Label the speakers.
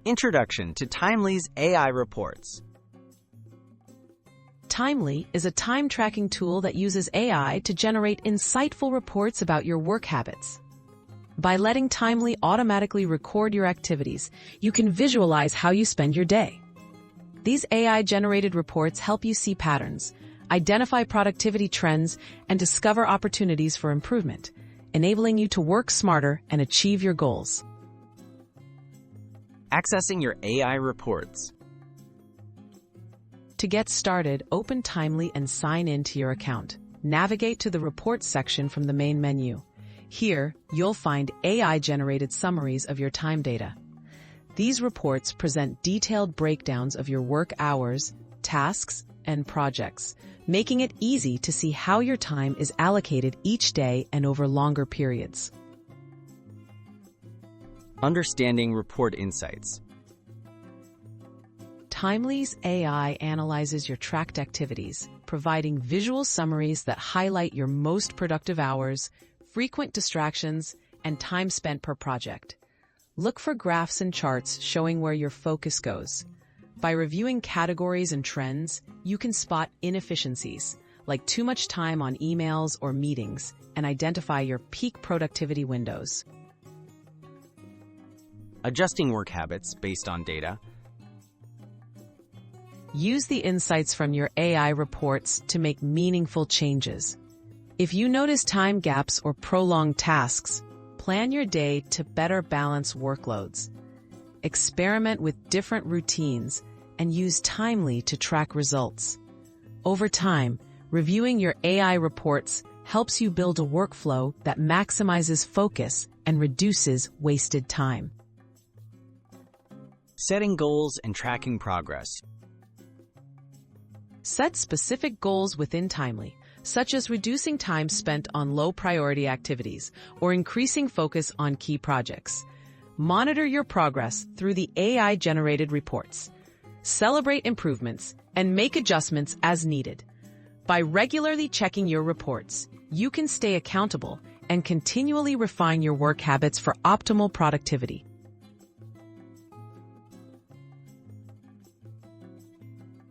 Speaker 1: Introduction to Timely's AI Reports.
Speaker 2: Timely is a time tracking tool that uses AI to generate insightful reports about your work habits. By letting Timely automatically record your activities, you can visualize how you spend your day. These AI-generated reports help you see patterns, identify productivity trends, and discover opportunities for improvement, enabling you to work smarter and achieve your goals.
Speaker 1: Accessing your AI reports.
Speaker 2: To get started, open Timely and sign in to your account. Navigate to the Reports section from the main menu. Here, you'll find AI-generated summaries of your time data. These reports present detailed breakdowns of your work hours, tasks, and projects, making it easy to see how your time is allocated each day and over longer periods.
Speaker 1: Understanding report insights.
Speaker 2: Timely's AI analyzes your tracked activities, providing visual summaries that highlight your most productive hours, frequent distractions, and time spent per project. Look for graphs and charts showing where your focus goes. By reviewing categories and trends, you can spot inefficiencies, like too much time on emails or meetings, and identify your peak productivity windows.
Speaker 1: Adjusting work habits based on data.
Speaker 2: Use the insights from your AI reports to make meaningful changes. If you notice time gaps or prolonged tasks, plan your day to better balance workloads. Experiment with different routines and use Timely to track results. Over time, reviewing your AI reports helps you build a workflow that maximizes focus and reduces wasted time.
Speaker 1: Setting goals and tracking progress.
Speaker 2: Set specific goals within Timely, such as reducing time spent on low-priority activities or increasing focus on key projects. Monitor your progress through the AI-generated reports. Celebrate improvements and make adjustments as needed. By regularly checking your reports, you can stay accountable and continually refine your work habits for optimal productivity.